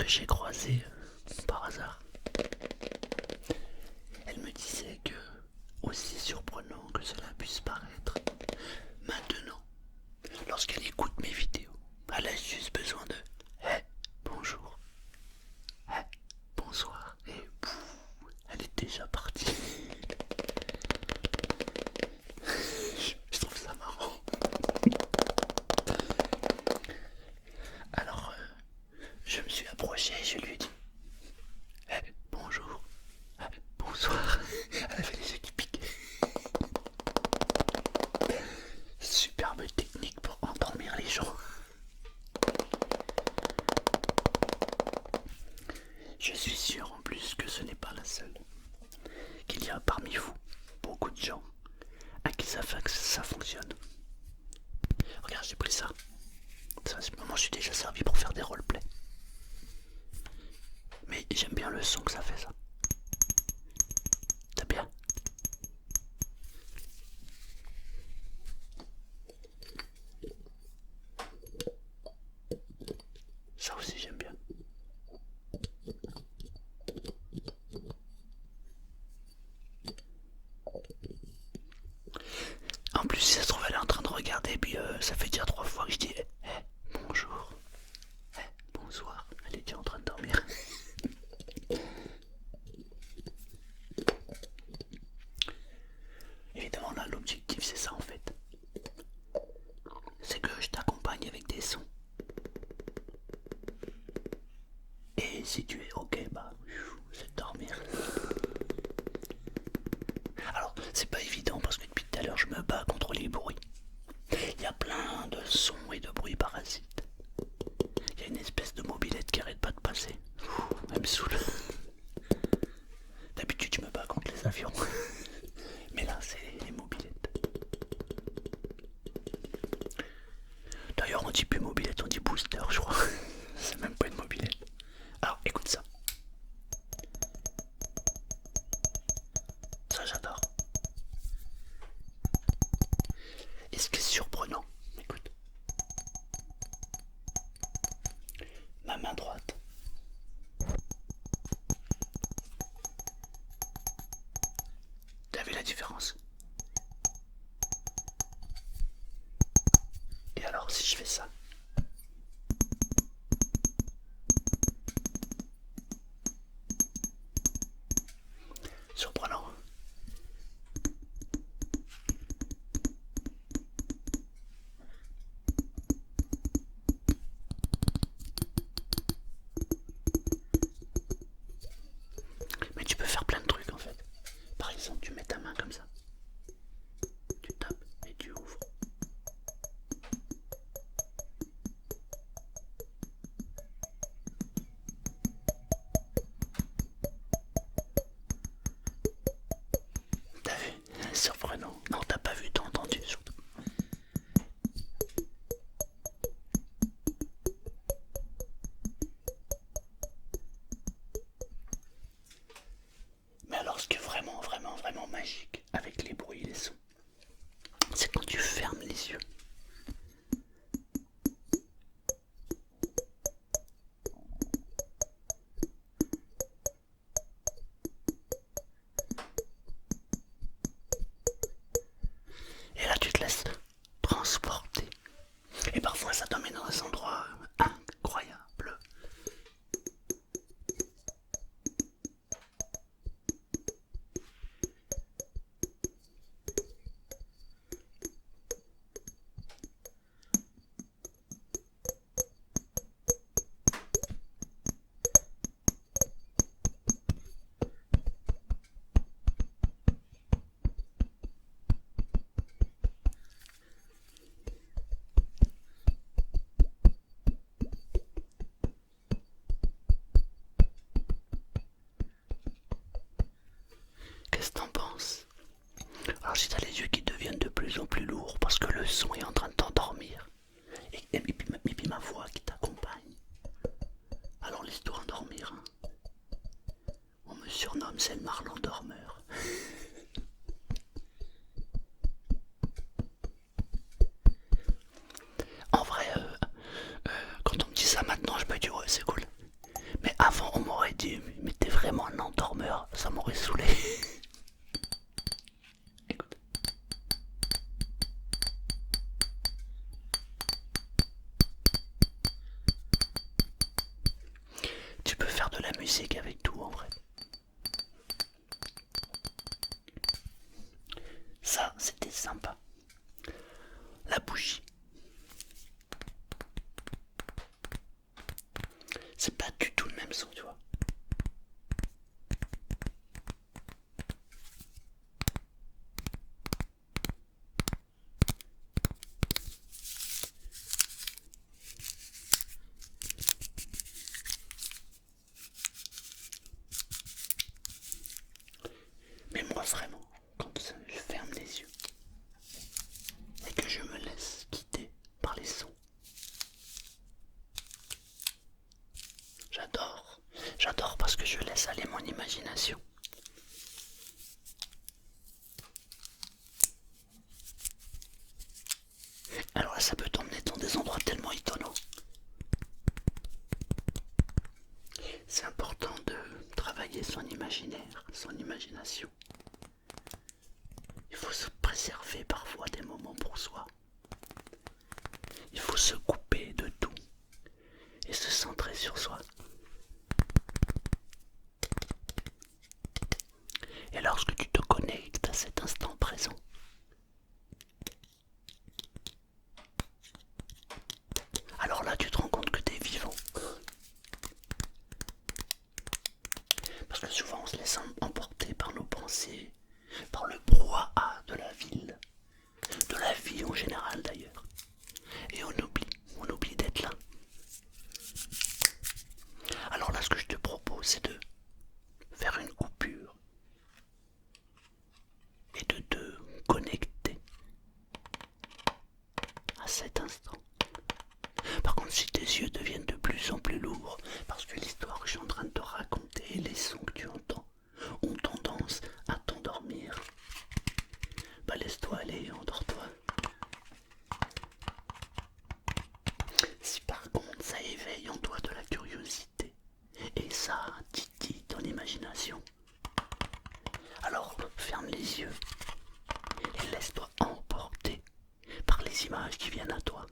j'ai croisée par hasard. Elle me disait que, aussi surprenant que cela puisse paraître, maintenant, lorsqu'elle écoute mes vidéos, elle a juste besoin de hey, bonjour, hey, bonsoir, et pouf, elle est déjà partie. Je trouve ça marrant. Alors, je me suis approché et je lui ai dit hey, bonjour, hey, bonsoir. Elle avait les yeux qui piquaient. Superbe technique pour endormir les gens. Je suis sûr en plus que ce n'est pas la seule. Qu'il y a parmi vous beaucoup de gens à qui ça fonctionne. Regarde, j'ai pris ça. Ça, moi, je suis déjà servi pour faire des roleplays. Mais j'aime bien le son que ça fait, ça. T'as bien? Ça aussi, j'aime bien. En plus, si ça se trouve, elle est en train de regarder, puis ça fait déjà 3 fois que je dis bonjour, bonsoir. Elle est déjà en train de dormir. Évidemment, là, l'objectif, c'est ça en fait. C'est que je t'accompagne avec des sons. Et si tu es ok, bah, c'est de dormir. Alors, c'est pas évident parce que depuis tout à l'heure, je me bats contre les bruits. Il y a plein de sons et de bruits parasites. Il y a une espèce de mobilette qui arrête pas de passer. Elle me saoule. D'habitude, je me bats contre les avions. Mais là, c'est les mobilettes. D'ailleurs, on dit plus mobilette, on dit booster, je crois. C'est même pas une mobilette. Alors, écoute ça. Ça, j'adore. Et ce qui est surprenant, écoute. Ma main droite. T'as vu la différence? Et alors, si je fais ça? Surprenant. Mais tu peux faire plein de trucs en fait. Par exemple, tu mets ta main comme ça. Tu tapes et tu ouvres. T'as vu? Surprenant. Non, t'as pas vu, t'as entendu surtout. Mais alors, ce qui est vraiment, vraiment, vraiment magique avec les bruits et les sons, c'est quand tu fermes les yeux. Et là, tu te laisses transporter. Et parfois, ça t'emmène dans des endroits incroyables. Qu'est-ce que t'en penses? Alors si t'as les yeux qui deviennent de plus en plus lourds parce que le son est en train de t'endormir, et puis ma voix qui t'accompagne, alors laisse-toi endormir. Hein. On me surnomme Selmar l'endormeur. En vrai, quand on me dit ça maintenant, je me dis ouais c'est cool. dit, mais t'es vraiment un endormeur, ça m'aurait saoulé. Écoute. Tu peux faire de la musique avec tout en vrai. Ça, c'était sympa. La bougie. C'est pas du tout le même son, tu vois. Mais moi vraiment, quand je ferme les yeux et que je me laisse guider par les sons, j'adore. J'adore parce que je laisse aller mon imagination. Alors là, ça peut t'emmener dans des endroits tellement étonnants. C'est important de travailler son imaginaire, son imagination. Il faut se préserver parfois des moments pour soi. Il faut se couper de tout et se centrer sur soi. Et lorsque tu te connectes à cet instant présent, alors là tu te rends compte que tu es vivant. Parce que souvent on se laisse emporter par nos pensées, par le brouhaha de la ville, de la vie en général d'ailleurs. Et on oublie d'être là. Alors là ce que je te propose c'est de faire une coupure et de te connecter à cet instant. Par contre, si tes yeux deviennent de plus en plus lourds, parce que l'histoire que je suis en train de te raconter et les sons que tu entends ont tendance à t'endormir, bah laisse-toi aller, endors-toi. Si par contre ça éveille en toi de la curiosité et ça titille ton imagination, alors ferme les yeux et laisse-toi emporter par les images qui viennent à toi.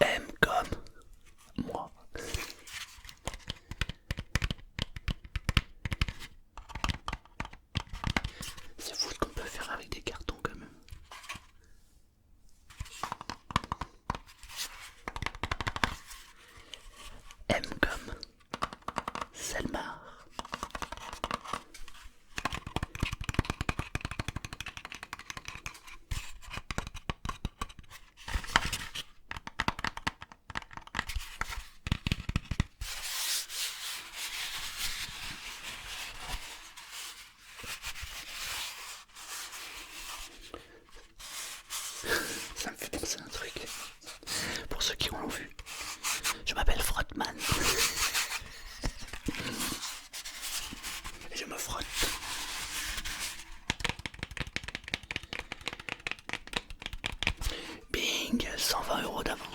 Aime comme moi. C'est fou ce qu'on peut faire avec des cartons quand même. M comme Selmar. Ça me fait penser à un truc. Pour ceux qui l'ont vu, je m'appelle Frottman. Et je me frotte. Bing, 120 € d'amende.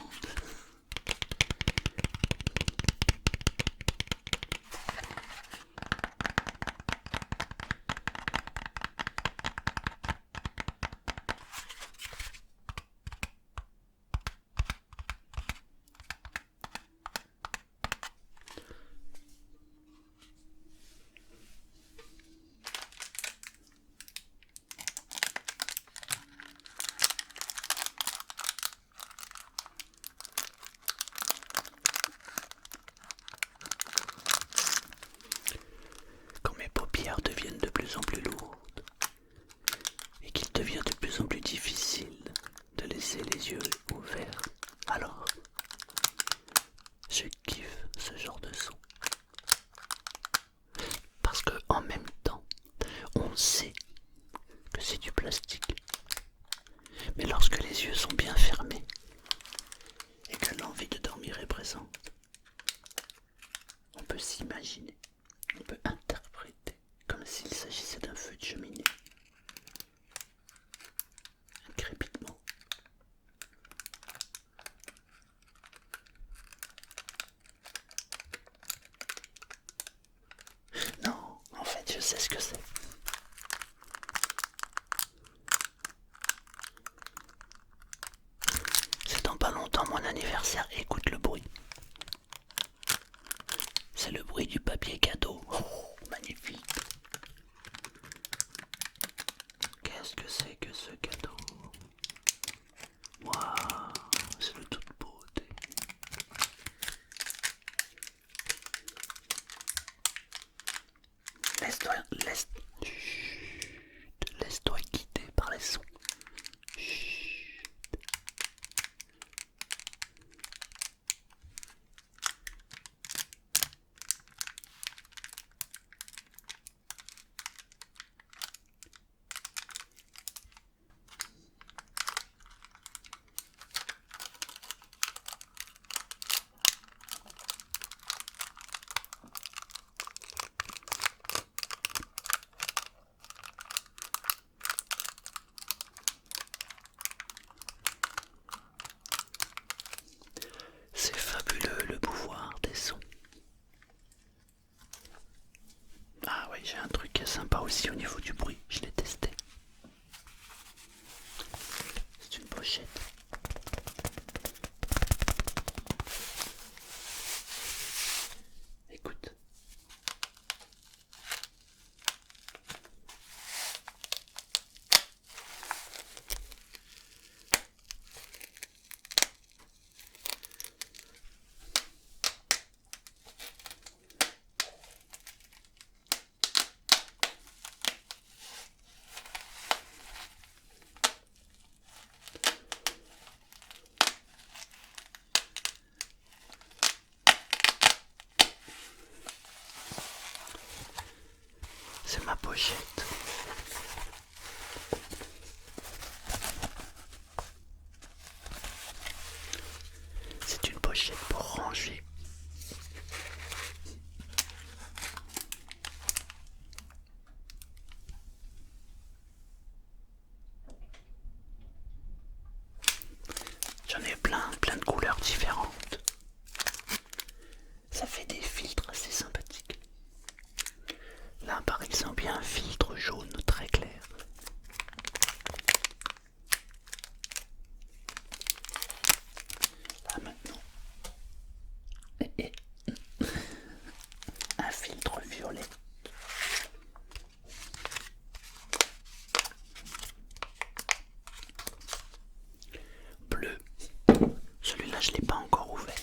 mon anniversaire, écoute le bruit. C'est le bruit du papier cadeau. Oh, magnifique. Qu'est-ce que c'est que ce cadeau? Waouh, c'est de toute beauté. Laisse-toi, laisse-toi guider par les sons. Chut. C'est fabuleux le pouvoir des sons. Ah oui, j'ai un truc qui est sympa aussi au niveau du bruit, je l'ai testé. C'est une pochette. Écoute. C'est ma pochette. C'est une pochette pour ranger. J'en ai plein de couleurs différentes. Ça fait des filtres assez sympathiques. Là par exemple il y a un filtre jaune très clair. Là maintenant et un filtre violet. Bleu. Celui-là je ne l'ai pas encore ouvert.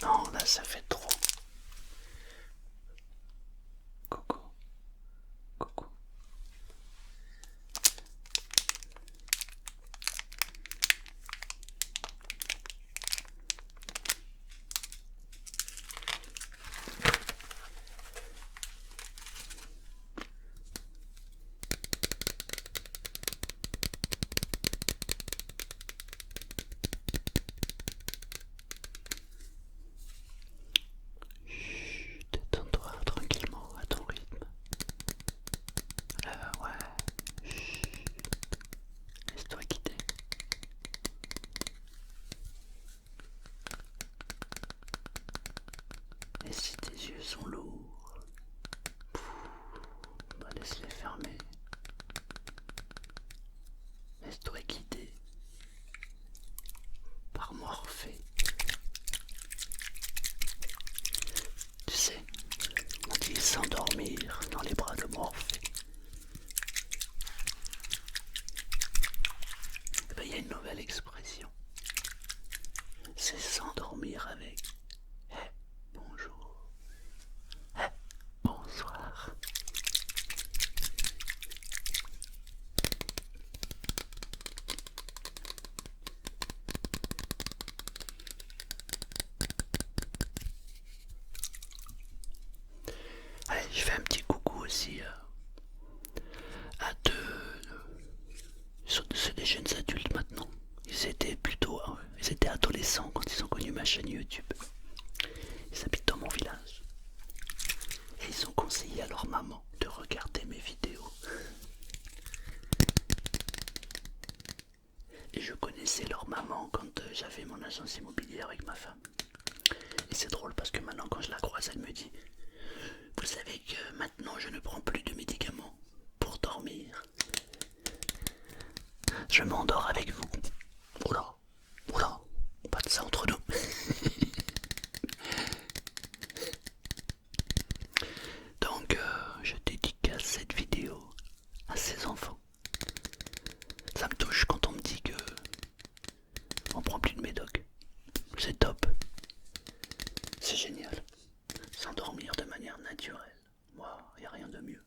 Non, là ça fait trop. Coucou. Coucou. Détends-toi tranquillement à ton rythme. Ouais. Chut. Laisse-toi guider. Et si tes yeux sont lourds, bah laisse-les fermer. Laisse-toi guider par Morphée. Tu sais, on dit s'endormir dans les bras de Morphée. Et ben, il y a une nouvelle expression. C'est s'endormir avec ils étaient adolescents quand ils ont connu ma chaîne YouTube. Ils habitent dans mon village. Et ils ont conseillé à leur maman de regarder mes vidéos. Et je connaissais leur maman quand j'avais mon agence immobilière avec ma femme. Et c'est drôle parce que maintenant quand je la croise, elle me dit: vous savez que maintenant je ne prends plus de médicaments pour dormir. Je m'endors avec vous. Oula, oula, pas de ça entre nous. Donc je dédicace cette vidéo à ces enfants. Ça me touche quand on me dit que on prend plus de médoc. C'est top. C'est génial. S'endormir de manière naturelle. Moi, y a rien de mieux.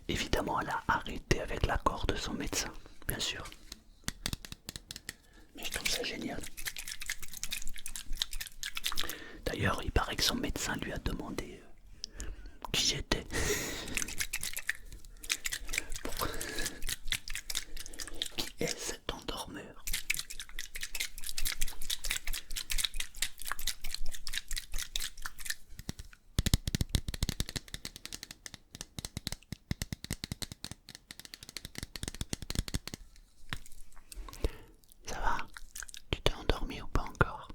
Évidemment, elle a arrêté avec l'accord de son médecin, bien sûr. Mais je trouve ça génial. D'ailleurs, il paraît que son médecin lui a demandé qui j'étais. Qui est cet endormeur? Ça va? Tu t'es endormi ou pas encore?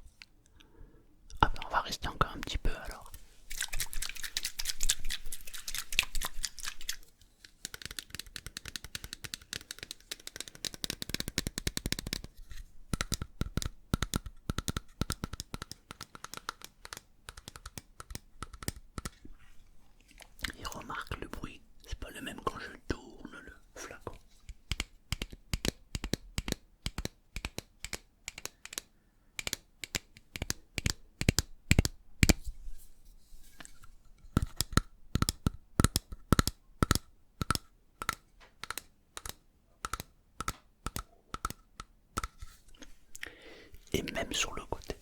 Ah ben on va rester encore un petit peu alors. Il remarque le bruit, c'est pas le même quand je tourne le flacon. Et même sur le côté.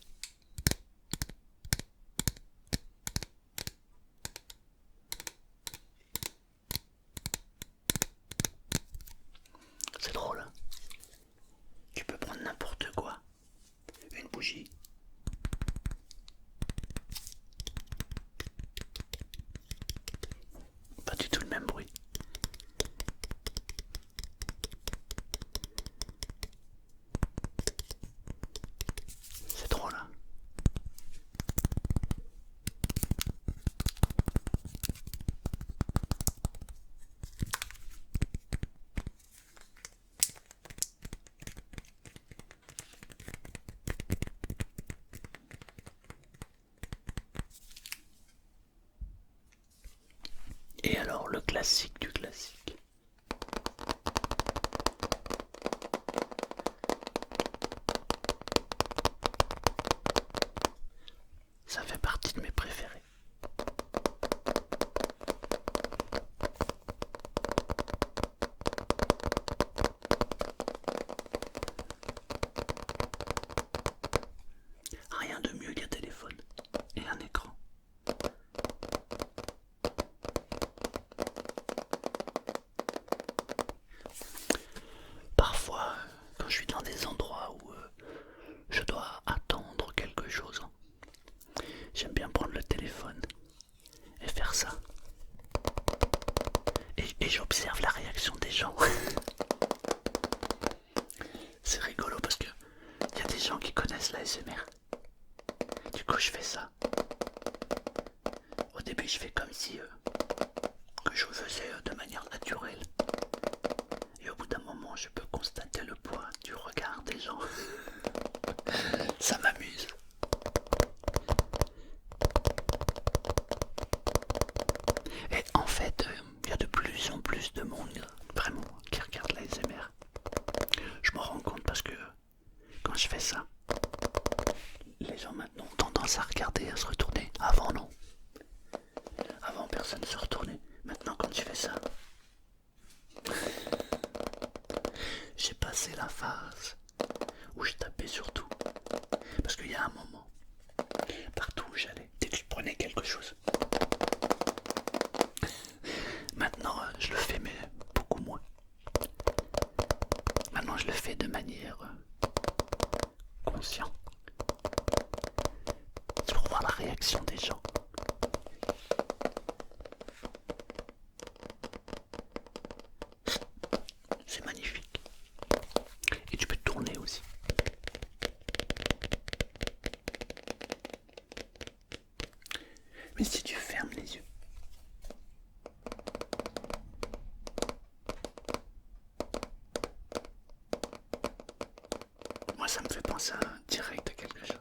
C'est drôle, hein? Tu peux prendre n'importe quoi. Une bougie. Pas du tout le même bruit. C'est drôle, hein? Et alors, le classique du classique. Ça fait partie de mes préférés. Rien de mieux qu'un téléphone et un écran. Parfois, quand je suis dans des endroits où je dois attendre quelque chose, j'aime bien prendre le téléphone et faire ça. Et j'observe la réaction des gens. C'est rigolo parce que il y a des gens qui connaissent l'ASMR. Du coup, je fais ça. Au début, je fais comme si je le faisais de manière naturelle. Et au bout d'un moment, je peux constater le poids du regard des gens. Ça m'amuse. Et en fait, il y a de plus en plus de monde vraiment qui regarde l'ASMR. Je m'en rends compte parce que quand je fais ça, les gens maintenant ont tendance à regarder, à se retourner. Avant non. Avant personne ne se retournait. Maintenant quand je fais ça, j'ai passé la phase où je tapais sur tout. Parce qu'il y a un moment, partout où j'allais, dès que je prenais quelque chose. Maintenant je le fais mais beaucoup moins. je le fais de manière consciente. C'est pour voir la réaction des gens. C'est magnifique. Et tu peux tourner aussi. Mais si tu fermes les yeux, moi ça me fait penser direct à quelque chose.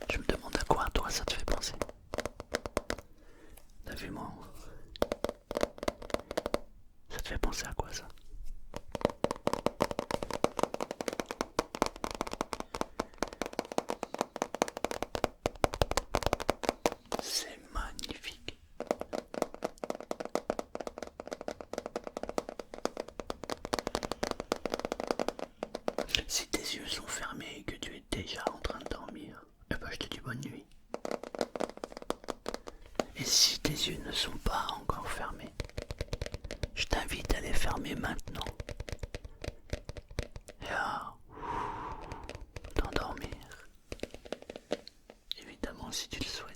Je me demande à quoi toi ça te fait penser. T'as vu moi? Ça te fait penser à quoi ça? C'est magnifique. Si tes yeux sont fermés et que tu es déjà en train de dormir, eh ben je te dis bonne nuit. Et si tes yeux ne sont pas encore fermés, je t'invite à les fermer maintenant et à t'endormir. Évidemment si tu le souhaites.